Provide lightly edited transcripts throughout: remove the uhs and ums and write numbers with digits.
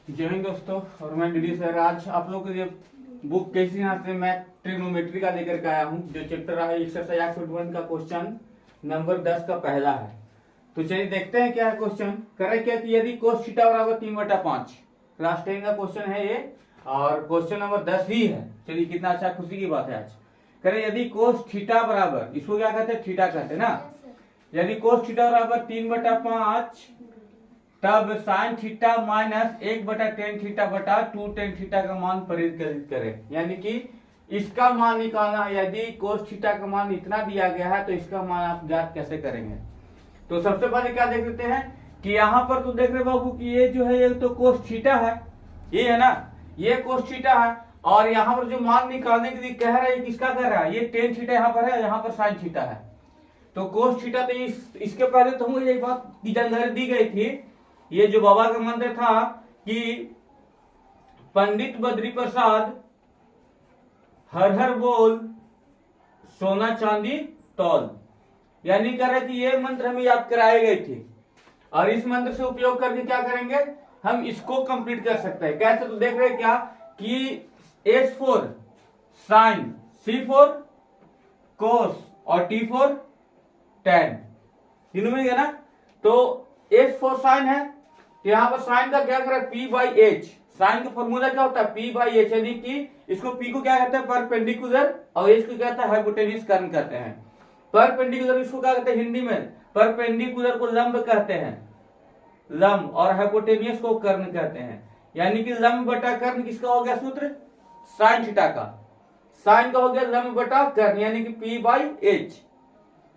जय हिंद दोस्तों, और मैं डीडी सर। आज आप लोगों के लिए बुक कैसी यहाँ से मैं ट्रिग्नोमेट्री का लेकर के आया हूँ। जो चैप्टर है एक्सरसाइज 8.1 का क्वेश्चन नंबर 10 का पहला है। तो चलिए देखते हैं क्या है क्वेश्चन। करे क्या कि यदि कोस थीटा बराबर 3/5, क्लास 10 का क्वेश्चन है ये, और क्वेश्चन नंबर 10 ही है। चलिए कितना अच्छा, खुशी की बात है आज। करे यदि कोस थीटा बराबर, इसको क्या कहते हैं, थीटा कहते हैं ना। यदि कोस थीटा बराबर 3/5 तब sine theta minus 1/tan theta बटा 2tan थीटा का मान परिकलित करें। यानी कि इसका मान निकालना है। यदि कोस थीटा का मान इतना दिया गया है तो इसका मान आप ज्ञात कैसे करेंगे। तो सबसे पहले क्या देख लेते हैं कि यहाँ पर तो देख रहे बाबू कि ये जो है ये तो कोस थीटा है, ये है ना, ये कोस थीटा है। और यहाँ पर जो मान निकालने के लिए कह रहा है किसका कह रहा है, ये tan थीटा यहाँ पर है, यहाँ पर साइन थीटा है। तो कोस थीटा तो इसके पहले तो हमको ये बात की जानकारी दी गई थी। ये जो बाबा का मंत्र था कि पंडित बद्री प्रसाद हर हर बोल सोना चांदी तौल, यानी कह रहे कि ये मंत्र हमें याद कराए गए थे। और इस मंत्र से उपयोग करके क्या करेंगे, हम इसको कंप्लीट कर सकते हैं। कैसे, तो देख रहे हैं क्या कि S4 साइन, C4 कोस और T4 tan, तीनों में गया ना। तो S4 साइन है, तो यहाँ पर साइन का क्या करें, P/H। साइन का फॉर्मूला क्या होता है, P/H, यानी कि इसको P को क्या कहते हैं, परपेंडिकुलर, और H को क्या कहता है, हाइपोटेन्यूज कर्ण कहते हैं। परपेंडिकुलर इसको क्या कहते हैं हिंदी में, परपेंडिकुलर को लंब कहते हैं, लंब, और हाइपोटेन्यूज को कर्ण कहते हैं। यानी कि लंब बटा कर्ण किसका हो गया सूत्र, साइन थीटा का। साइन का हो गया लंब बटा कर्ण, यानी कि P/H।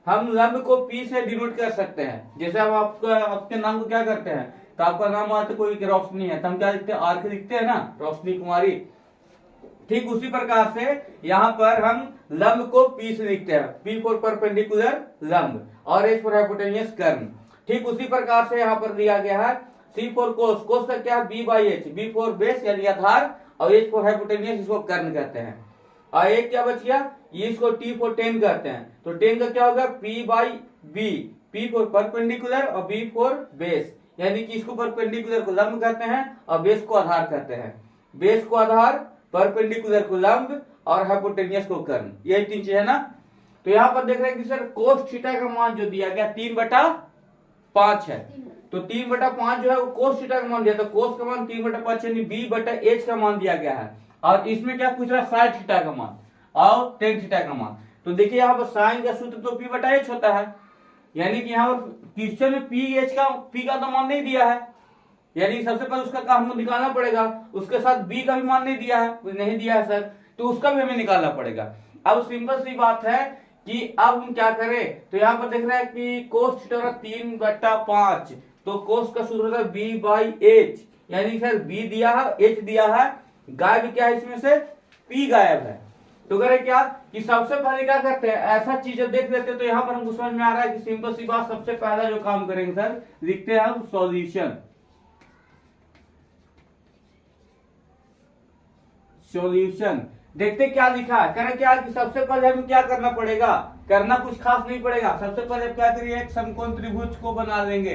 हम लंब को P से डिनोट कर सकते हैं। जैसे हम आपके नाम को क्या करते हैं, तो आपका नाम आते कोई रोशनी है तो हम क्या लिखते हैं, आर के लिखते हैं ना, रोशनी कुमारी। ठीक उसी प्रकार से यहाँ पर हम लंब को P से लिखते हैं, P फॉर परपेंडिकुलर लंब और H फॉर हाइपोटेन्यूज कर्ण। ठीक उसी प्रकार से यहाँ पर दिया गया है C फॉर कोस, कोस का क्या है B/H, B फॉर बेस यानी आधार, और H फॉर हाइपोटेन्यूज, इसको कर्ण कहते हैं। और एक क्या बच गया, ये इसको T फॉर tan कहते हैं। तो tan का क्या होगा, P/B, P फॉर परपेंडिकुलर और B फॉर बेस, यानी कि इसको परपेंडिकुलर को लंब कहते हैं और बेस को आधार कहते हैं। बेस को आधार, परपेंडिकुलर को लंब और हाइपोटेन्यूज को कर्ण, यही तीन चीज है ना। तो यहाँ पर देख रहे हैं कि सर कोस थीटा का मान जो दिया गया 3/5 है। तो 3/5 जो है वो कोस थीटा का मान दिया, तो कोस का मान 3/5 यानी B/H का मान दिया गया है। और इसमें क्या पूछ रहा है, साइन थीटा का मान और tan थीटा का मान। तो देखिए यहाँ पर साइन का सूत्र तो P/H होता है, यानी कि यहाँ पर क्वेश्चन में P का तो मान नहीं दिया है, यानी सबसे पहले उसका काम हमको निकालना पड़ेगा। उसके साथ B का भी मान नहीं दिया है, नहीं दिया है सर, तो उसका भी हमें निकालना पड़ेगा। अब सिंपल सी बात है कि अब हम क्या करें, तो यहाँ पर देख रहे हैं कि कोस थीटा 3/5, तो कोस का सूत्र होता है B/H, यानी सर B दिया है, H दिया है, गायब क्या है इसमें से, P गायब है। तो करें क्या कि सबसे पहले क्या करते हैं, ऐसा चीजें देख लेते हैं। तो यहाँ पर हमको समझ में आ रहा है कि सिंपल सी बात, सबसे पहला जो काम करेंगे सर, लिखते हैं हम सॉल्यूशन। सॉल्यूशन देखते क्या लिखा है। करें क्या कि सबसे पहले हमें क्या करना पड़ेगा, करना कुछ खास नहीं पड़ेगा। सबसे पहले क्या करिए, एक समकोण त्रिभुज को बना लेंगे,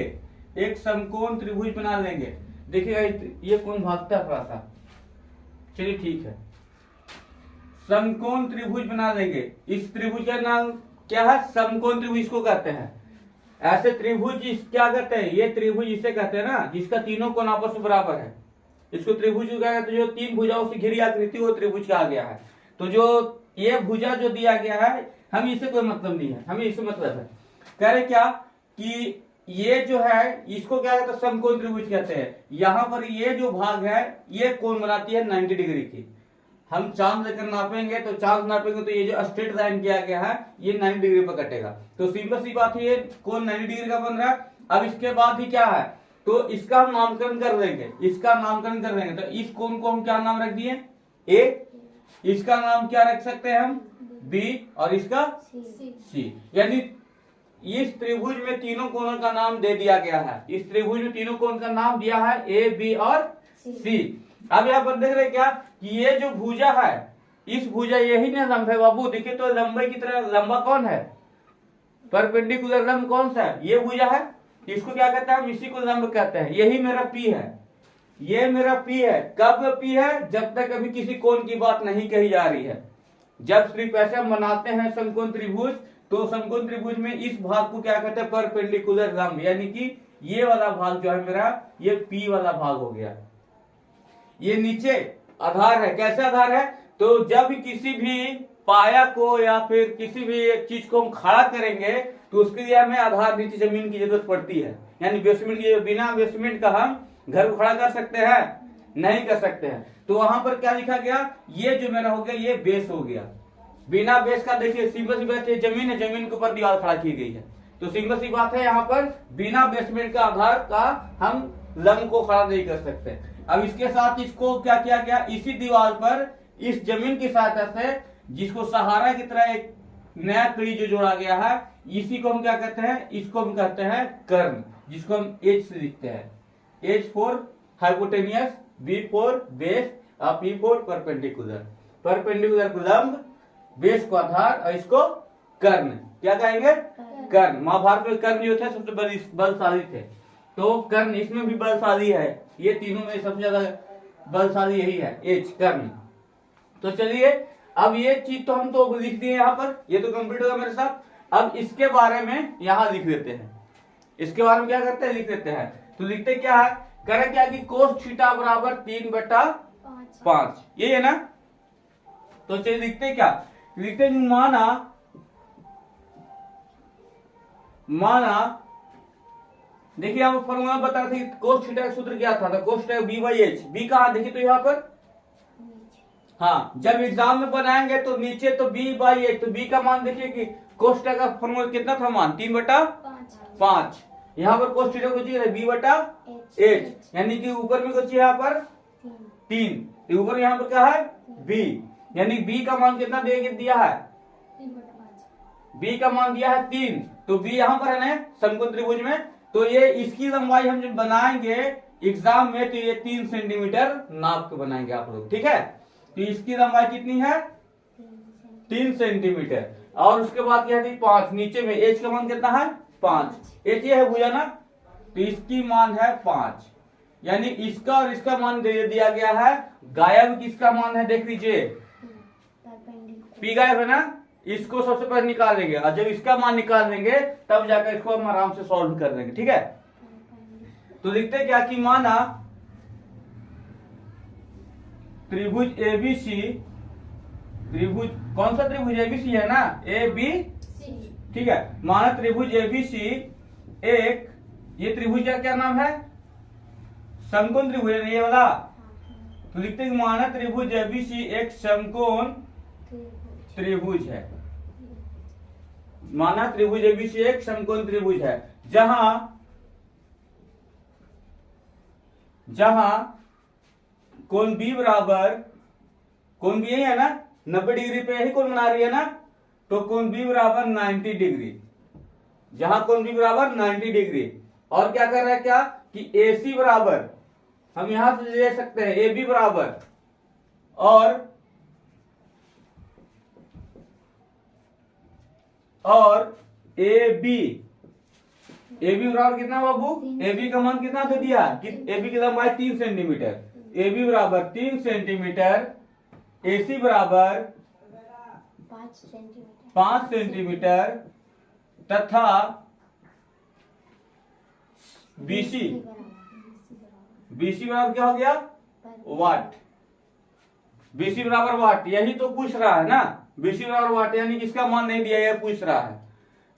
एक समकोण त्रिभुज बना लेंगे। देखिएगा ये कौन भागता है थोड़ा सा, चलिए ठीक है, समकोण त्रिभुज बना लेंगे। इस त्रिभुज का नाम क्या है, समकोण त्रिभुज इसको कहते हैं। ऐसे त्रिभुज क्या कहते हैं, ये त्रिभुज इसे कहते हैं ना जिसका तीनों कोण आपस में बराबर है, इसको त्रिभुज क्या कहते हैं। जो तीन भुजाओं से घिरी आकृति वो त्रिभुज कहा गया है। तो जो ये भुजा जो दिया गया है, हमें इससे कोई मतलब नहीं है, हमें इससे मतलब है। कह रहे क्या कि ये जो है इसको क्या कहते हैं, समकोण त्रिभुज कहते हैं। यहाँ पर ये जो भाग है ये कोण बनाती है 90 डिग्री की। हम चांद लेकर नापेंगे, तो चांद नापेंगे तो ये जो स्ट्रेट लाइन किया गया है ये 90 डिग्री पर कटेगा। तो सिंपल सी बात है, ये कोण 90 डिग्री का बन रहा है। अब इसके बाद ही क्या है, तो इसका हम नामकरण कर देंगे, इसका नामकरण कर देंगे। तो इस कोण को हम क्या नाम रख दिए, A, इसका नाम क्या रख सकते हैं हम, B, और इसका C। यानी इस त्रिभुज में तीनों कोणों का नाम दे दिया गया है। इस त्रिभुज में तीनों कोण का नाम दिया है A, B और C। अब यहाँ पर देख रहे क्या कि ये जो भुजा है, इस भुजा यही ना लंब है बाबू। देखिए तो लंबाई की तरह लंबा कौन है, परपेंडिकुलर लंब कौन सा है, ये भुजा है। इसको क्या कहते हैं हम, इसी को लंब कहते हैं। यही मेरा P है, ये मेरा P है। कब P है? जब तक अभी किसी कोण की बात नहीं कही जा रही है। जब सिर्फ ऐसे हम बनाते हैं समकोण त्रिभुज, तो समकोण त्रिभुज में इस भाग को क्या कहते हैं? परपेंडिकुलर लंब, यानी कि ये वाला भाग जो है मेरा, ये P वाला भाग हो गया। ये नीचे आधार है। कैसे आधार है? तो जब किसी भी पाया को या फिर किसी भी चीज को हम खड़ा करेंगे तो उसके लिए हमें आधार नीचे जमीन की जरूरत पड़ती है, यानी बेसमेंट की। बिना बेसमेंट का हम घर को खड़ा कर सकते हैं? नहीं कर सकते हैं। तो वहां पर क्या लिखा गया? ये जो मेरा हो गया, ये बेस हो गया। बिना बेस का देखिए सिंपल सी बात है, जमीन है, जमीन के ऊपर दीवार खड़ा की गई है, तो सिंपल सी बात है यहाँ पर बिना बेसमेंट का आधार का हम लंब को खड़ा नहीं कर सकते। अब इसके साथ इसको क्या किया गया? इसी दीवार पर इस जमीन की सहायता से, जिसको सहारा की तरह एक नया कड़ी जो जोड़ा गया है, इसी को हम क्या कहते हैं? इसको हम कहते हैं कर्ण, जिसको हम H से लिखते हैं। H for hypotenuse, B for base और P फॉर परपेंडिकुलर। परपेंडिकुलर को लंब, बेस को आधार और इसको कर्ण। क्या कहेंगे? कर्ण। महाभारत में कर्ण जो थे सबसे बलशाली थे, तो कर्ण इसमें भी बलशाली है। ये तीनों में सबसे ज्यादा बलशाली यही है, H, कर्ण। तो चलिए, अब ये चीज तो हम तो लिख दिए यहाँ पर, ये तो कंप्लीट होगा मेरे साथ। अब इसके बारे में यहाँ लिख देते हैं। इसके बारे में क्या करते हैं? लिख देते हैं। तो लिखते क्या है? करें क्या कि कोस थीटा बराबर 3/5, ये है ना। तो चलिए लिखते क्या? लिखते माना देखिए यहाँ पर फॉर्मूला बता रहे थे, कोस थीटा का सूत्र क्या था? Cos theta B/H। बी कहाँ? देखिए तो यहाँ पर, हाँ, जब एग्जाम में बनाएंगे तो नीचे तो B/H, तो B का मान देखिए कि कोस थीटा का फॉर्मूला कितना था? मान 3/5। यहाँ पर कोस थीटा को चाहिए B/H, यानी कि ऊपर में कुछ यहाँ पर 3, ऊपर यहाँ पर क्या है? B, यानी B का मान कितना दिया है? B का मान दिया है 3, तो B यहाँ पर है ना समकोण त्रिभुज में। तो ये इसकी लंबाई हम जब बनाएंगे एग्जाम में तो ये 3 सेंटीमीटर नाप के बनाएंगे आप लोग, ठीक है। तो इसकी लंबाई कितनी है? 3 सेंटीमीटर। और उसके बाद क्या थी? 5। नीचे में H का मान कितना है? 5। H ये है भुजा ना, तो इसकी मान है 5, यानी इसका और इसका मान दे दिया गया है। गायब किसका मान है? देख लीजिए, P गायब है ना, इसको सबसे पहले निकाल देंगे, और जब इसका मान निकाल देंगे तब जाकर इसको हम आराम से सॉल्व कर देंगे, ठीक है। तो लिखते क्या कि माना त्रिभुज ABC, त्रिभुज कौन सा त्रिभुज? ABC है ना, ABC, ठीक है। माना त्रिभुज ABC एक, ये त्रिभुज का क्या नाम है? समकोण त्रिभुज है ये वाला। तो लिखते हैं माना त्रिभुज ABC एक समकोण त्रिभुज है। माना त्रिभुज ABC एक समकोण त्रिभुज है, जहां कोण B बराबर, कोण B यही है ना, 90 डिग्री पे यही कोण बना रही है ना, तो कोण B बराबर 90 डिग्री, जहां कोण B बराबर 90 डिग्री। और क्या कर रहा है? क्या कि AC बराबर, हम यहां से ले सकते हैं AB बराबर, और AB बराबर कितना बाबू? AB का मान कितना दे दिया? AB की लंबाई 3 सेंटीमीटर, AB बराबर 3 सेंटीमीटर, AC बराबर 5 सेंटीमीटर, तथा BC बराबर क्या हो गया? वाट। BC बराबर वाट, यही तो पूछ रहा है ना। BC बराबर वाट, यानी इसका मान नहीं दिया, यह पूछ रहा है।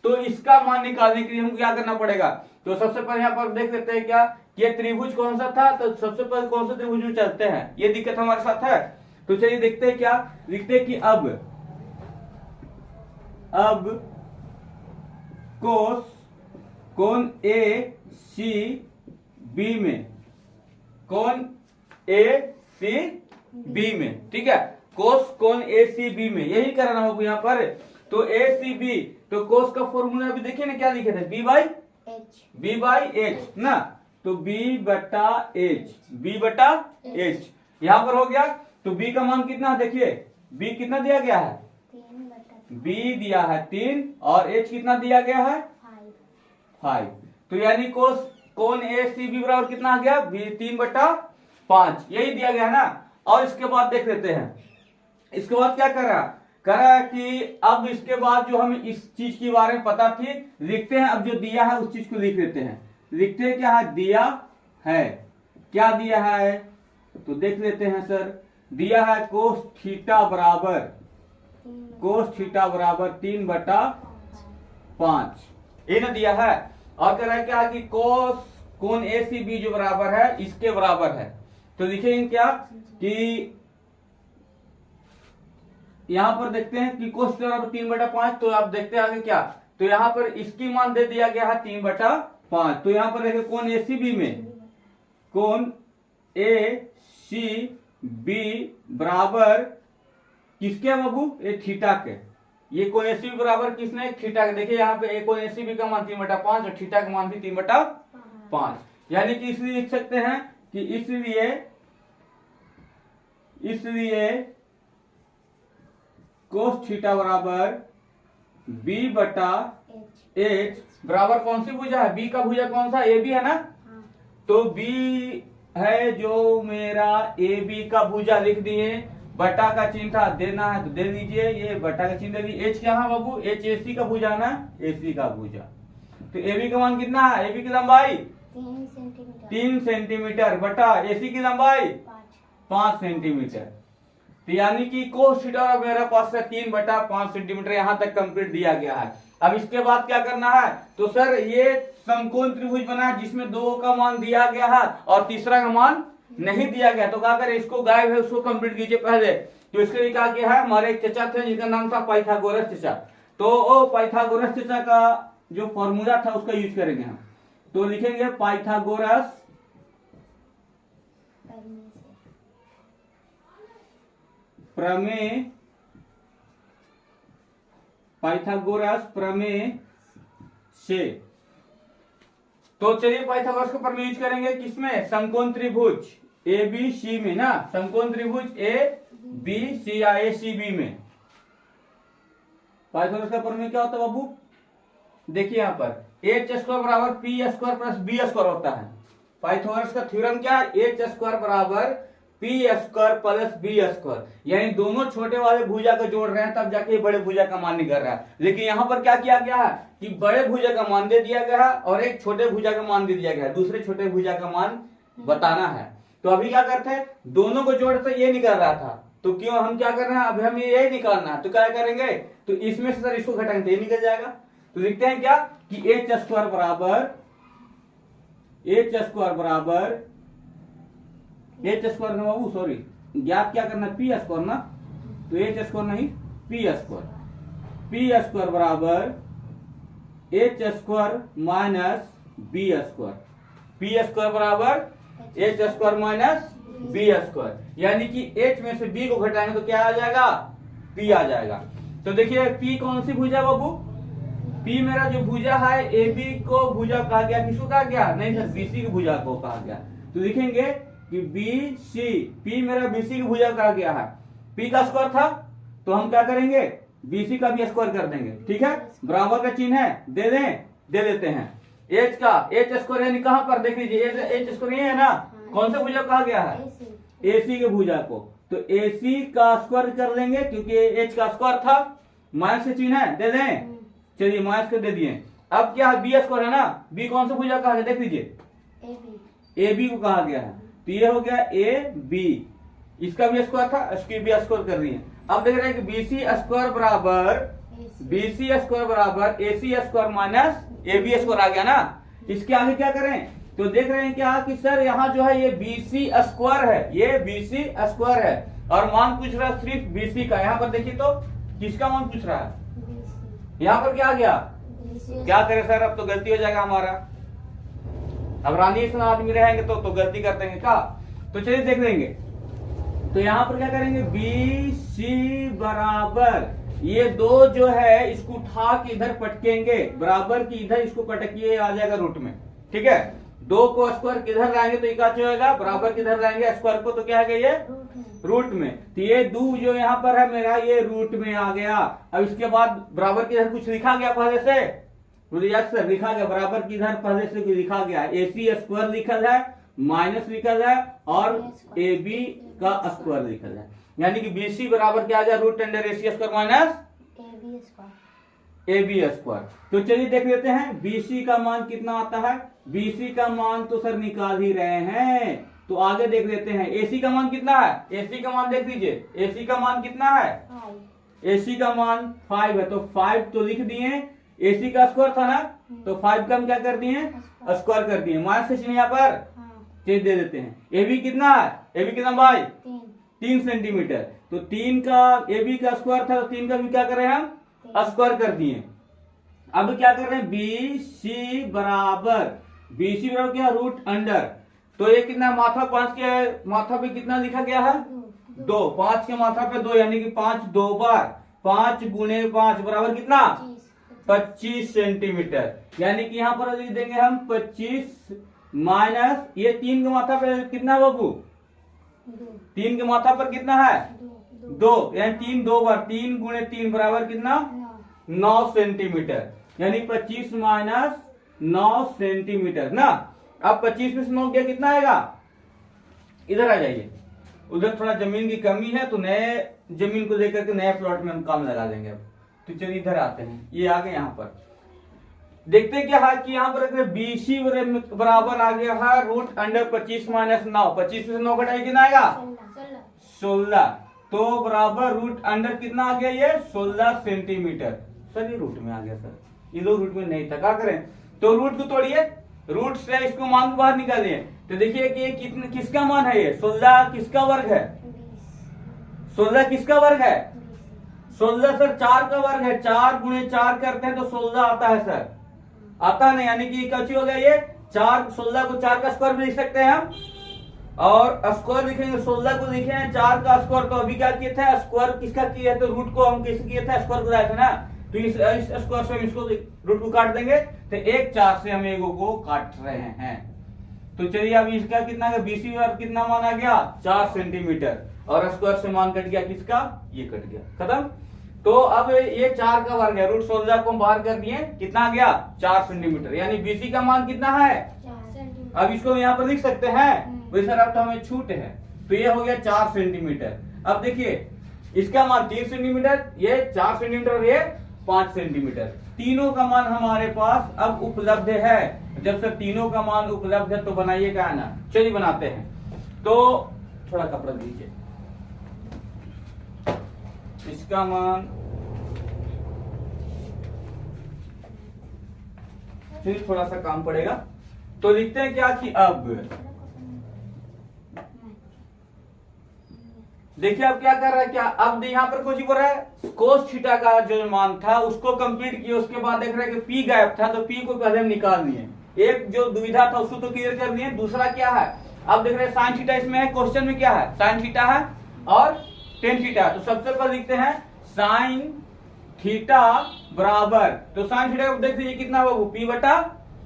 तो इसका मान निकालने के लिए हमको क्या करना पड़ेगा? तो सबसे पहले यहाँ पर देख लेते हैं क्या ये त्रिभुज कौन सा था। तो सबसे पहले कौन सा त्रिभुज में चलते हैं, ये दिक्कत हमारे साथ है। तो चलिए देखते हैं क्या लिखते हैं कि अब कोण ACB में, कोण ACB में, ठीक है, कोण ACB में यही करना होगा यहाँ पर। तो ACB, तो कोस का फॉर्मूला अभी देखिए ना क्या लिखे थे? B/H ना, तो B/H यहां पर हो गया। तो B का मान कितना देखिए, B कितना दिया गया है? B दिया है 3, और H कितना दिया गया है? 5। तो यानी कोण ACB बराबर कितना आ गया? 3/5। 5, यही दिया गया है ना। और इसके बाद देख लेते हैं, इसके बाद क्या करा कि अब इसके बाद जो हमें इस चीज के बारे में पता थी लिखते हैं। अब जो दिया है उस चीज को लिख लेते हैं। लिखते हैं क्या है, दिया है, क्या दिया है तो देख लेते हैं सर। दिया है कोस थीटा बराबर 3/5, ये ना दिया है। और कह रहा है क्या कि कोस कोण ACB जो बराबर है इसके बराबर है। तो लिखेंगे क्या कि यहां पर देखते हैं कि कोस बराबर 3/5, तो आप देखते हैं आगे क्या, तो यहां पर इसकी मान दे दिया गया है 3/5। तो यहां पर देखिए कोण ACB में, कोण ACB बराबर किसके है बाबू, ये थीटा के। ये कोण ACB बराबर किसने, थीटा के। देखिए यहाँ पे कोण ACB का मान 3/5 और थीटा का मान भी 3/5, यानी कि इसलिए लिख सकते हैं कि इसलिए कोस थीटा बराबर B/H बराबर कौन सी भुजा है, B का भुजा कौन सा, AB है ना। तो B है जो मेरा AB का भुजा लिख दिए, बटा का चिन्ह था देना है तो दे दीजिए, ये बटा का चिन्ह दे दीजिए। H क्या है बाबू, H AC का भुजा ना, AC का भुजा। तो AB का मान कितना है, AB की लंबाई 3 सेंटीमीटर बटा AC की लंबाई 5 सेंटीमीटर। तो यानी कि कोस थीटा मेरा पास है 3/5 सेंटीमीटर, यहां तक कंप्लीट दिया गया है। अब इसके बाद क्या करना है, तो सर ये समकोण त्रिभुज बना है जिसमें 2 का मान दिया गया है और तीसरा का मान नहीं दिया गया। तो क्या करें, इसको गायब है उसको कंप्लीट कीजिए पहले। तो इसके लिए क्या किया है, हमारे एक चचा थे जिनका नाम था पाइथागोरस चचा। तो वो पाइथागोरस चचा का जो फॉर्मूला था उसका यूज करेंगे हम। तो लिखेंगे पाइथागोरस प्रमेय, पाइथागोरस प्रमेय से। तो चलिए पाइथागोरस का प्रमेय यूज करेंगे किसमें, समकोण त्रिभुज ABC में ना, समकोण त्रिभुज ABC या ACB में। पाइथागोरस का प्रमेय क्या होता है बाबू, देखिए यहाँ पर H² बराबर P² प्लस B² होता है। पाइथागोरस का थ्योरम क्या है, H² बराबर P² प्लस B², यानी दोनों छोटे वाले भुजा को जोड़ रहे हैं तब जाके बड़े भुजा का मान निकल रहा है। लेकिन यहाँ पर क्या किया गया है कि बड़े भुजा का मान दे दिया गया है और एक छोटे भुजा का मान दे दिया गया है, दूसरे छोटे भुजा का मान बताना है। तो अभी क्या करते हैं, दोनों को जोड़ते ये निकल रहा था, तो क्यों हम क्या कर रहे हैं, अभी हमें यही निकालना है। तो क्या करेंगे, तो इसमें से सर इसको घटाएंगे तो ये निकल जाएगा। तो लिखते हैं क्या कि H² बराबर H² ना बाबू, सॉरी ज्ञात क्या करना, P² ना, तो H² नहीं P² बराबर H² माइनस B² बराबर H² माइनस B², यानी कि H में से B को घटाएंगे तो क्या आ जाएगा, P आ जाएगा। तो देखिए P कौन सी भुजा बाबू, P मेरा जो भुजा है AB को भुजा कहा गया, किसको कहा गया, नहीं सर BC की भुजा को कहा गया। तो लिखेंगे कि BC, P मेरा BC की भुजा कहा गया है, P का स्क्वायर था तो हम क्या करेंगे, BC का भी स्क्वायर कर देंगे, ठीक है। बराबर का चिन्ह है, दे देते हैं। H का H² यानी कहां पर देख लीजिए, H² ये है ना, कौन सा भुजा कहा गया है, AC के भुजा को। तो AC का स्क्वायर कर लेंगे क्योंकि H का स्क्वायर था, माइनस का चिन्ह है, दे दें, चलिए माइनस कर दे दिए। अब क्या है, B² है ना, B कौन सा भुजा कहा गया, देख लीजिए AB को कहा गया है। तो ये हो गया AB, इसका भी स्क्वायर था, इसकी भी स्क्वायर कर रही है। अब देख रहे हैं कि BC² बराबर AC² माइनस AB² आ गया ना। इसके आगे क्या करें, तो देख रहे हैं क्या कि सर यहाँ जो है ये BC² है, ये BC² है और मान पूछ रहा है सिर्फ BC का। यहाँ पर देखिए तो किसका मान पूछ रहा है, यहाँ पर क्या आ गया, क्या करें सर, अब तो गलती हो जाएगा हमारा। अब रानी आदमी रहेंगे तो गलती कर देंगे क्या। तो चलिए देख लेंगे, तो यहाँ पर क्या करेंगे, BC बराबर ये 2 जो है इसको उठा के इधर पटकेंगे, बराबर की इधर इसको पटकिए, आ जाएगा रूट में, ठीक है। 2 को स्क्वायर किधर लाएंगे तो क्या होगा, बराबर किधर लाएंगे स्क्वायर को, तो क्या है ये रूट में। तो ये 2 जो यहाँ पर है मेरा ये रूट में आ गया। अब इसके बाद बराबर की इधर कुछ लिखा गया पहले से, लिखा गया बराबर की इधर पहले से कुछ लिखा गया, AC² लिखल है माइनस लिखा जाए और ए बी का स्क्वायर लिखा जाए, यानी कि BC बराबर क्या आ जाए, root under AC square minus AB square. तो चलिए देख लेते हैं BC का मान कितना आता है। BC का मान तो सर निकाल ही रहे हैं, तो आगे देख लेते हैं AC का मान कितना है। AC का मान देख लीजिए, AC का मान कितना है, AC का मान 5 है, तो 5 तो लिख दिए, AC का स्क्वायर था ना, तो 5 का हम क्या कर दिए, स्क्वायर कर दिए, माइनस के चिन्ह यहाँ पर चेंज दे देते हैं। AB कितना है, AB कितना भाई 3 सेंटीमीटर, तो 3 का AB का स्क्वायर था, तो 3 का भी क्या करें हम स्क्वायर कर दिए। अब क्या कर रहे हैं, BC बराबर क्या, रूट अंडर, तो ये कितना माथा 5 के माथा पे कितना लिखा गया है 2, 5 के माथा पे 2, यानी कि 5 2 बार 5 गुणे 5 बराबर कितना 25 सेंटीमीटर, यानी कि यहाँ पर लिख देंगे हम 25 माइनस ये 3 के माथा पे कितना बाबू, 3 के माथा पर कितना है 2, यानी 3 2 बार 3 गुणे 3 बराबर कितना 9 सेंटीमीटर, यानी 25 माइनस 9 सेंटीमीटर ना। अब 25 में से 9 गया कितना आएगा, इधर आ जाइए, उधर थोड़ा जमीन की कमी है तो नए जमीन को लेकर के नए प्लॉट में हम काम लगा देंगे। अब तो चलिए इधर आते हैं, ये आ गए यहाँ पर, देखते क्या है कि यहाँ पर अगर BC बराबर आ गया है रूट अंडर 25 माइनस 9, 25 में से 9 घटाइए कितना आएगा 16, तो बराबर रूट अंडर कितना आ गया ये 16 सेंटीमीटर। सर ये रूट में आ गया सर, ये दो रूट में नहीं था, क्या करें, तो रूट को तोड़िए, रूट से इसको मान को बाहर निकालिए, तो देखिए कि ये कितना किसका मान है, ये 16 किसका वर्ग है, 16 किसका वर्ग है, 16 सर 4 का वर्ग है, 4 गुणे 4 करते हैं तो 16 आता है सर, आता है ना, यानी कि क्या हो गया ये 4, 16 को 4 का स्क्वायर भी लिख सकते हैं हम, और स्क्वायर लिखेंगे 16 को लिखे हैं 4 का स्क्वायर, तो अभी क्या किए थे स्क्वायर किसका किया, तो रूट को हम किससे किए थे स्क्वायर कराए थे ना, तो इस स्क्वायर से हम इसको रूट को काट देंगे, तो 1 4 से हम एगो को काट रहे हैं। तो चलिए अब इसका कितना है, BC और कितना मान आ गया 4 सेंटीमीटर, और स्क्वायर से मान कट गया किसका, ये कट गया, खत्म। तो अब ये 4 का वर्ग है, रूट 16 को हम बाहर कर दिए, कितना आ गया 4 सेंटीमीटर, यानी BC का मान कितना है, अब इसको यहाँ पर लिख सकते हैं, सर अब तो हमें छूट है, तो ये हो गया 4 सेंटीमीटर। अब देखिए इसका मान 3 सेंटीमीटर, ये 4 सेंटीमीटर और ये 5 सेंटीमीटर, तीनों का मान हमारे पास अब उपलब्ध है। जब से तीनों का मान उपलब्ध है तो बनाइए क्या है ना, चलिए बनाते हैं। तो थोड़ा कपड़ा दीजिए, इसका मान फिर थोड़ा सा काम पड़ेगा, तो लिखते हैं क्या कि अब देखिए अब क्या कर रहा है, क्या अब यहाँ पर कुछ बोल रहा है कोस थीटा का जो मान था उसको कंप्लीट किया, उसके बाद देख रहे हैं कि P गायब था, तो P को पहले हम निकाल लिए, एक जो दुविधा था उसको तो क्लियर कर दिए, दूसरा क्या है, अब देख रहे हैं साइन थीटा इसमें है, क्वेश्चन में क्या है साइन थीटा है और टेन थीटा, तो सबसे पहले लिखते हैं साइन थीटा बराबर, तो साइन थीटा को देख लीजिए कितना होगा P बटा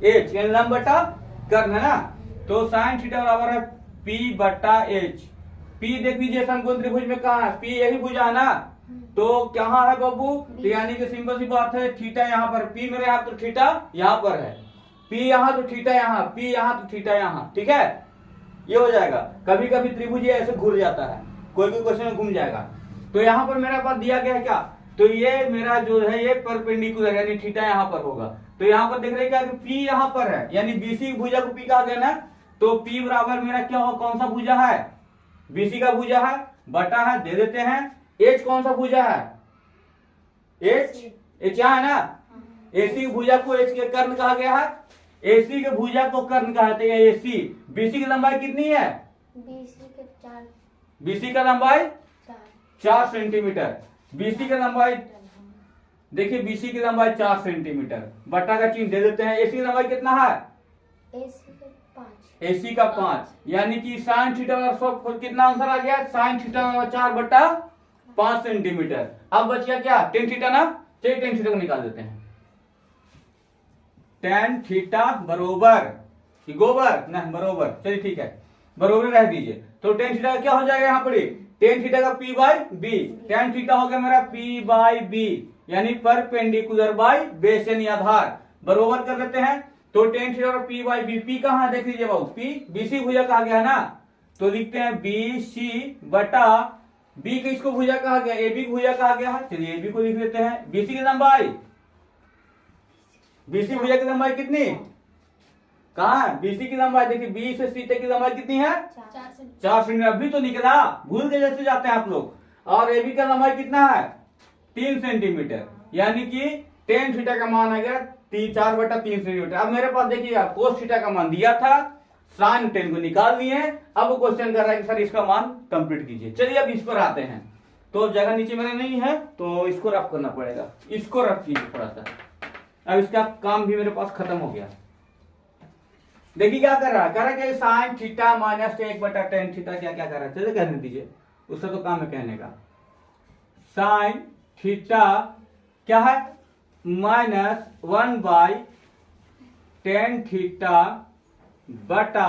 H, लंब बटा कर्ण है ना, तो साइन थीटा बराबर है P बटा H। P देख लीजिए समकोण त्रिभुज में कहा है, P यही भुजा है ना, तो कहाँ है बाबू, तो यानी कि सिंपल सी बात है थीटा यहाँ पर, P मेरे यहाँ तो थीटा यहाँ पर है, P यहाँ तो थीटा यहाँ, P यहाँ तो थीटा यहाँ, ठीक है, ये हो जाएगा। कभी कभी त्रिभुज ऐसे घूम जाता है, कोई भी क्वेश्चन में घूम जाएगा, तो यहाँ पर मेरे पास दिया गया है क्या, तो ये मेरा जो है ये परपेंडिकुलर यानी थीटा यहाँ पर होगा, तो यहाँ पर देख रहे क्या कि P यहाँ पर है, यानी BC भुजा को P कहा गया ना, तो P बराबर मेरा क्या होगा, कौन सा भुजा है, BC का भुजा है बटा है, दे देते हैं H कौन सा भुजा है, H यहाँ है ना, AC भुजा को H के कर्ण कहा गया है, AC के भुजा को कर्ण कहते हैं AC। BC की लंबाई कितनी है, BC का लंबाई 4 सेंटीमीटर, BC का लंबाई देखिए BC की लंबाई 4 सेंटीमीटर, बटा का चिन्ह दे देते हैं, AC की लंबाई कितना है, AC का 5, यानी कि साइन थीटा का कितना आंसर आ गया, साइन थीटा 4 बटा 5 सेंटीमीटर। अब बच गया क्या टेन थीटा ना, चलिए टेन थीटा को निकाल देते हैं, टेन थीटा बरोबर गोबर ना बरोबर, चलिए ठीक है बरोबर रह दीजिए, तो टेन थीटा का क्या हो जाएगा यहाँ पर, टेन थीटा का P by B, tan theta हो गया मेरा P बाई B, यानी परपेंडिकुलर बाई बेस यानी आधार, बरोबर कर लेते हैं, तो टेन थीटा और पी बाई बी, पी कहाँ है देख लीजिए बाबू, पी बीसी भुजा कहा गया है ना, तो लिखते हैं बी सी बटा बी के इसको भुजा कहा गया, ए बी भुजा कहा गया है, चलिए ए बी को लिख लेते हैं। बीसी की लंबाई, बीसी भुजा की लंबाई कितनी, कहा है बीसी की लंबाई, देखिए बी से सी तक की लंबाई कितनी है 4 सेंटीमीटर, अभी तो निकला, भूल के जैसे जाते हैं आप लोग। और ए बी का लंबाई कितना है 3 सेंटीमीटर, यानी कि टेन थीटा का मान आ गया 4/3 सेंटीमीटर। अब मेरे पास देखिएगा कोस थीटा का मान दिया था, साइन 10 को निकाल लिए, अब क्वेश्चन कर रहा है कि सर इसका मान कंप्लीट कीजिए। चलिए अब इस पर आते हैं, तो जगह नीचे मेरे नहीं है तो इसको रफ करना पड़ेगा, इसको रफ कीजिए थोड़ा सा। अब इसका काम भी मेरे पास खत्म हो गया। देखिए क्या कर रहा है, कह रहा है कि साइन थीटा माइनस 1/10 थीटा, क्या क्या कर रहा है, चलिए कहने दीजिए, उसका तो काम है कहने का। साइन थीटा क्या है -1/10 थीटा बटा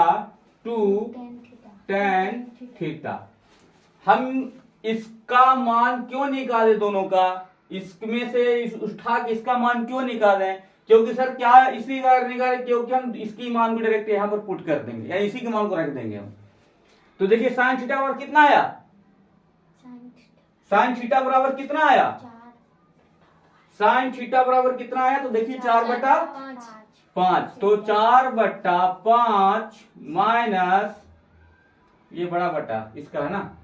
2 tan थीटा। हम इसका मान क्यों निकाले दोनों का, इसमें से उठा के इसका मान क्यों निकाले, क्योंकि सर क्या इसी कारण निकाले क्योंकि हम इसकी मान को डायरेक्ट यहाँ पर पुट कर देंगे, या इसी के मान को रख देंगे हम। तो देखिए साइन थीटा बराबर कितना आया, साइन थीटा बराबर कितना आया, साइन थीटा बराबर कितना आया, तो देखिए 4/5, तो 4/5 माइनस ये बड़ा बटा इसका है ना,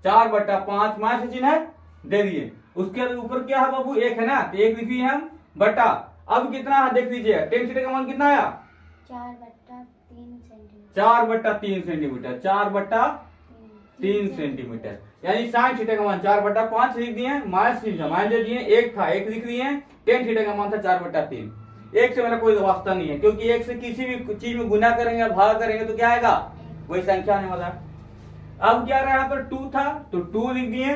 4/5 माइनस चिन्ह है दे दिए, उसके ऊपर क्या है बाबू 1 है ना, तो 1 लिखिए हम बटा, अब कितना है देख लीजिए, टेन थीटा का मान कितना आया 4/3 सेंटीमीटर, 4/3 सेंटीमीटर, यानी साइन थीटा का मान 4/5 लिख दिए, माइनस दे दिए, 1 था 1 लिख दिए, टेन थीटा का मान था 4/3। 1 से मेरा कोई वास्ता नहीं है, क्योंकि 1 से किसी भी चीज में गुना करेंगे भाग करेंगे तो क्या आएगा वही संख्या आने वाला है। अब क्या रहा यहाँ पर 2 था तो 2 लिख दिए,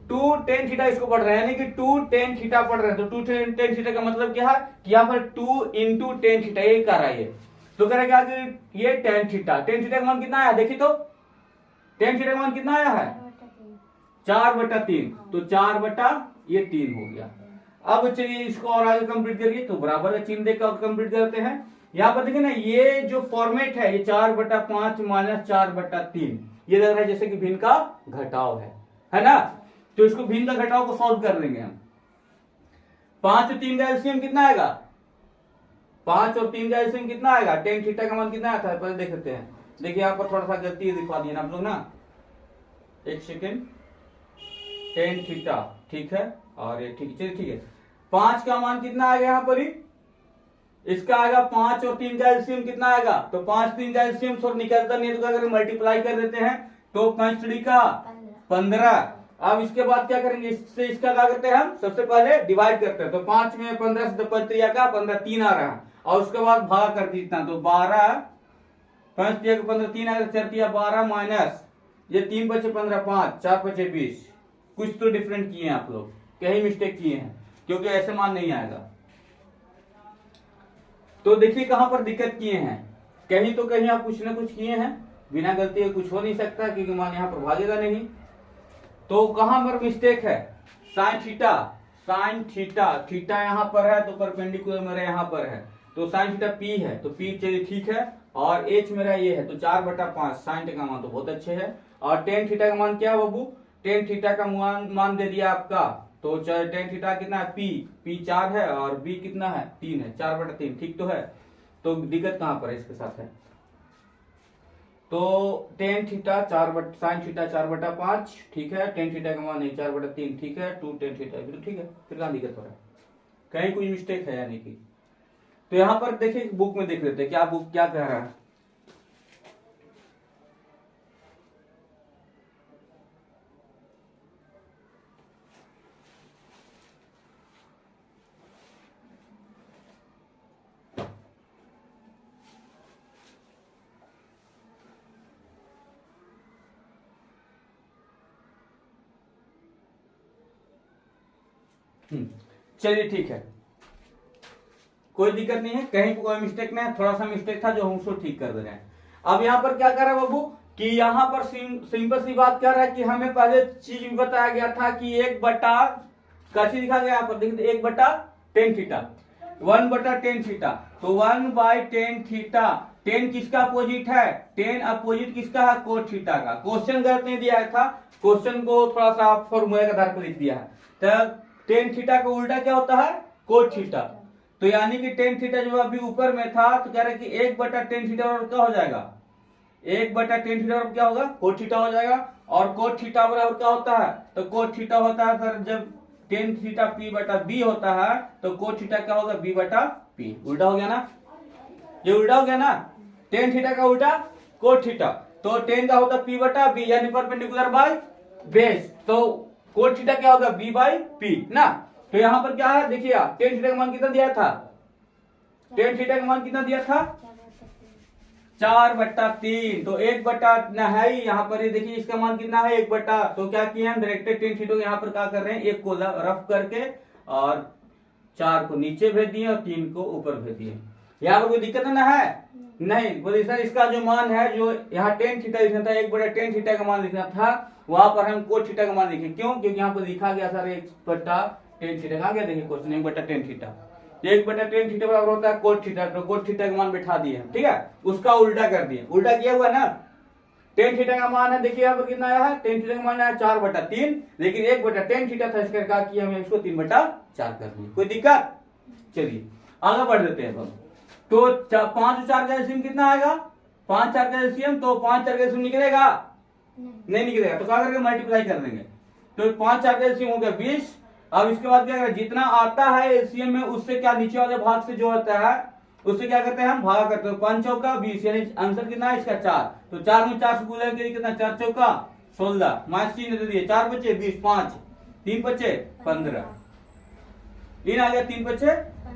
2 tan थीटा इसको पढ़ रहे हैं, यानी कि 2 tan थीटा पढ़ रहे हैं, तो 2 tan थीटा का मतलब क्या है कि यहाँ पर 2 into tan थीटा ये कर रहा है, तो कह रहा है कि ये tan थीटा का मान कितना आया, देखिए तो tan थीटा का मान कितना आया है 4/3, तो 4/3 हो गया। अब चलिए इसको और आगे कंप्लीट करिए, तो बराबर का चिन्ह देकर कंप्लीट करते हैं। यहाँ पर देखिए ना, ये जो फॉर्मेट है ये 4/5 माइनस 4/3, ये लग रहा है जैसे कि भिन्न का घटाव है ना, तो इसको भिन्न का घटाव को सॉल्व कर देंगे हम। 5 और 3 का एलसीएम कितना आएगा, 5 और 3 का एलसीएम कितना आएगा, टेन थीटा का मान कितना आता है पहले देख लेते हैं। देखिए यहाँ पर थोड़ा सा गलती दिखा दिए ना आप लोग ना, एक सेकेंड, टेन थीटा ठीक है, और ये ठीक है, 5 का मान कितना आएगा यहाँ पर ही, इसका आएगा 5 और 3 का एलसीएम कितना आएगा, तो 5 3 का एलसीएम थोड़ा निकलता नहीं है, तो अगर मल्टीप्लाई कर देते हैं तो 5 3 का 15। अब इसके बाद क्या करेंगे, इससे इसका क्या करते हैं हम, सबसे पहले डिवाइड करते हैं, तो 5 में 15 से 15 का 15 3 आ रहा है, और उसके बाद भागा कर दीजिए, तो 12 5 3 15 3 आ रहा, 4 12 माइनस ये 3 बचे 15 5 4 बचे 20। कुछ तो डिफरेंट किए हैं आप लोग, कहीं मिस्टेक किए हैं, क्योंकि ऐसे मान नहीं आएगा। तो देखिए कहां पर दिक्कत किए हैं, कहीं तो कहीं आप कुछ ना कुछ किए हैं, बिना गलती के कुछ हो नहीं सकता, क्योंकि मान यहां पर भागेगा नहीं। तो कहां पर मिस्टेक है, साइन थीटा यहां पर है, तो परपेंडिकुलर मेरा यहां पर है, तो साइन थीटा पी है, तो पी चलिए ठीक है, और एच मेरा ये है, तो 4/5 साइन थीटा का मान तो बहुत अच्छे है। और टेन थीटा का मान क्या है बाबू, टेन थीटा का मान दे दिया आपका, तो टेन थीटा कितना है पी 4 है, और बी कितना है 3 है, 4/3 ठीक तो है। तो दिक्कत कहां पर है इसके साथ है, तो टेन थीटा साइन थीटा 4/5 ठीक है, टेन थीटा का मान नहीं 4/3 ठीक है, 2 टेन थीटा भी तो ठीक है, फिर कहां दिक्कत हो रहा है, कहीं कोई मिस्टेक है यानी कि। तो यहां पर देखिए बुक में देख लेते हैं क्या बुक क्या कह रहा है। चलिए ठीक है, कोई दिक्कत नहीं है, कहीं कोई मिस्टेक नहीं है, थोड़ा सा मिस्टेक था जो हम उसको ठीक कर दे रहे हैं। अब यहाँ पर क्या कर रहा है बाबू, कि यहाँ पर सिंपल सी बात कर रहा है कि हमें पहले चीज भी बताया गया था कि 1 बटा कैसे लिखा गया यहाँ पर देखिए 1/10 थीटा, 1/10 थीटा। तो 1/10 थीटा, 10 किसका अपोजिट है, 10 अपोजिट किसका है, कोट थीटा का। क्वेश्चन गलत नहीं दिया था, क्वेश्चन को थोड़ा सा फॉर्मूले के आधार पर लिख दिया है। तो 10 थीटा का उल्टा क्या होता है, कोट थीटा। तो यानी कि 10 थीटा जो अभी ऊपर में था, तो कह रहे कि 1/10 थीटा और क्या हो जाएगा, 1/10 थीटा और क्या होगा, कोट थीटा हो जाएगा। और कोट थीटा बराबर क्या होता है, तो कोट थीटा होता है सर जब 10 थीटा p/b होता है, तो कोट थीटा क्या होगा, b/p। उल्टा हो गया ना, ये उल्टा हो गया ना, 10 थीटा का उल्टा कोट थीटा। तो 10 का होता p/b यानी परपेंडिकुलर बाय बेस, तो कोट थीटा क्या होगा, b/p ना। तो यहां पर क्या है, देखिए 10 थीटा का मान कितना दिया था, 10 थीटा का मान कितना दिया था, 4/3। तो 1/, है यहाँ पर, ये देखिए इसका मान कितना है, 1/। तो क्या किए हम, डायरेक्टेड 10 थीटा यहाँ पर क्या कर रहे हैं, 1 को रफ करके और 4 को नीचे भेज दिए और 3 को ऊपर भेज दिए। यहाँ पर कोई दिक्कत ना है, नहीं बोले सर इसका जो मान है, जो यहाँ 10 थीटा लिखना था, 1/10 थीटा का मान लिखना था, वहां पर हम कोट थीटा का मान लिखे। क्यों, क्योंकि यहाँ पर लिखा गया सर 1/10 थीटा, कहा गया देखिए क्वेश्चन 1/10 थीटा। 1/10 थीटा बराबर होता है कोट थीटा, तो कोट थीटा का मान बैठा दिए हम, ठीक है, उसका उल्टा कर दिए, उल्टा किया हुआ ना। 10 थीटा का मान है, देखिए यहाँ पर कितना आया है, 10 थीटा का मान आया 4/3, लेकिन 1/10 थीटा था, इसका क्या किया हमने, इसको 3/4 कर दिया। कोई दिक्कत, चलिए आगे बढ़ देते हैं हम। तो 5 और 4 का एलसीएम कितना आएगा, 5 4 का एलसीएम, तो 5 4 का एलसीएम निकलेगा, नहीं निकलेगा, तो क्या करके मल्टीप्लाई कर देंगे। तो 5 4 का एलसीएम हो गया 20। अब इसके बाद क्या करें, जितना आता है एलसीएम में उससे क्या नीचे वाले भाग से जो होता है उससे क्या करते हैं हम, भागा करते हैं। 5 चौका 20, यानी आंसर कितना है इसका 4। तो 4 में 4 से गुणा कितना, 4 चौका 16, माइनस 3 दे दिए, 4 बचे 20, 5 3 बचे 15, 3 आ गया, 3 बचे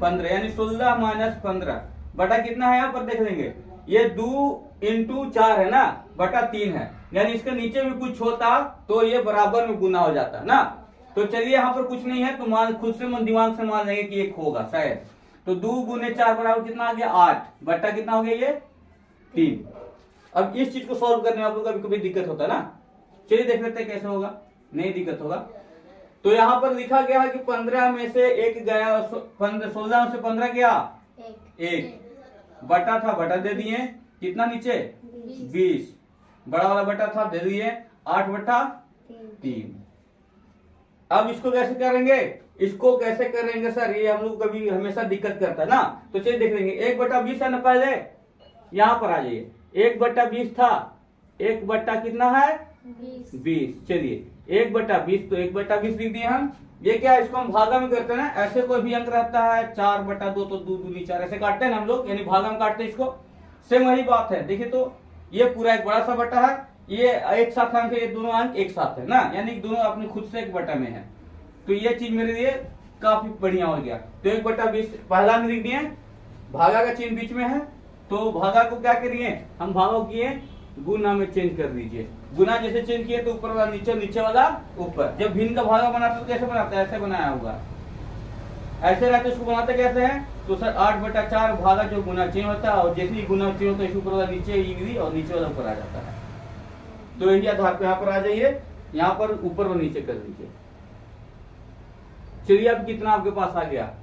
15, यानी 16 - 15 बटा कितना है, यहाँ पर देख लेंगे, ये 2 × 4 है ना, बटा 3 है, यानी इसके नीचे भी कुछ होता तो ये बराबर में गुना हो जाता ना। तो चलिए यहाँ पर कुछ नहीं है, तो मान खुद से दिमाग से मान लेंगे कि 1 होगा शायद। तो 2 × 4 बराबर कितना आ गया, 8 बटा कितना हो गया, ये 3। अब इस चीज को सॉल्व करने में आप लोग कभी कभी दिक्कत होता है ना, चलिए देख लेते हैं कैसे होगा, नहीं दिक्कत होगा। तो यहाँ पर लिखा गया है कि 15 में से 1 गया, 16 में से 15 गया 1, बटा था बटा दे दिए, कितना नीचे 20, बड़ा वाला बटा था दे दिए 8/3। अब इसको कैसे करेंगे, इसको कैसे करेंगे सर, ये हम लोग कभी हमेशा दिक्कत करता है ना। तो चलिए देख लेंगे, 1/20 है ना, पहले यहां पर आ जाइए, 1/20 था, 1 कितना है 20। चलिए 1/20, तो 1/20 लिख दिए हम। ये क्या है, इसको हम भागा में करते हैं ना, ऐसे कोई भी अंक रहता है 4/2, तो 2 दूनी 4 ऐसे काटते हैं ना हम लोग, यानी भागा में काटते हैं इसको। सेम वही बात है, देखिए तो ये पूरा एक बड़ा सा बटा है, ये एक साथ अंक है, ये दोनों अंक एक साथ है ना, यानी दोनों अपने खुद से 1 में है। तो ये चीज मेरे लिए काफी बढ़िया हो गया। तो 1/20 पहला में लिख दिए, भागा का चिन्ह बीच में है, तो भागा को क्या करिए हम, भागा किए गुना में चेंज कर दीजिए। गुना जैसे चेंज किए तो ऊपर वाला नीचे, नीचे वाला ऊपर। जब भिन्न का भागा बनाते तो कैसे बनाते हैं, ऐसे बनाया होगा, ऐसे रहते, इसको बनाते कैसे हैं, तो सर 8/4 भागा जो गुना चेंज होता है, और जैसे ही गुना चेंज होता है ऊपर वाला नीचे और नीचे वाला ऊपर आ जाता है। तो यही आधार पे यहाँ पर आ जाइए, यहाँ पर ऊपर और नीचे कर दीजिए। चलिए अब कितना आपके पास आ गया,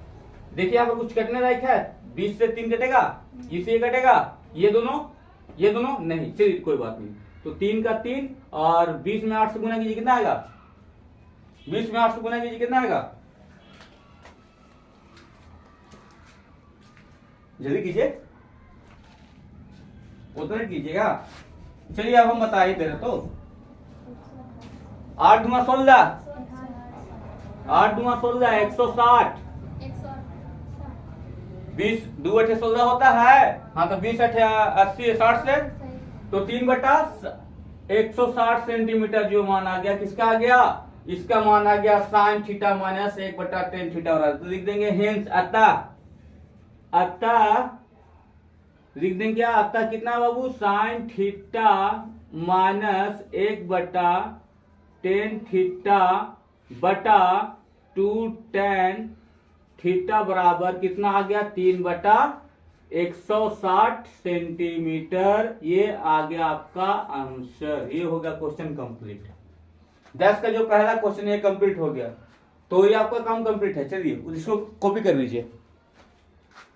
देखिए यहाँ पर कुछ कटने लायक है, 20 से 3 कटेगा, इससे कटेगा, ये दोनों नहीं, चलिए कोई बात नहीं। तो 3 का 3 और 20 में 8 से गुना कीजिए, कितना आएगा, 20 में 8 से गुना कीजिए, कितना आएगा, जल्दी कीजिए, उतना कीजिएगा। चलिए अब हम बता ही दे रहे, तो 8 दूना 16, 8 दूना 16 160, 20 2 8 16 होता है, हाँ तो 20 8 80 60 से, तो 3/160 सेंटीमीटर जो मान आ गया, किसका आ गया, इसका मान आ गया sin θ - 1/10 थीटा। तो लिख देंगे हेंस अतः लिख देंगे क्या, अतः कितना बाबू, sin θ - 1/10 थीटा बटा 2 tan थीटा बराबर कितना आ गया, 3/160 सेंटीमीटर। ये आ गया आपका आंसर, ये हो गया क्वेश्चन कंप्लीट। 10 का जो पहला क्वेश्चन ये कंप्लीट हो गया, तो ये आपका काम कंप्लीट है। चलिए इसको कॉपी कर लीजिए।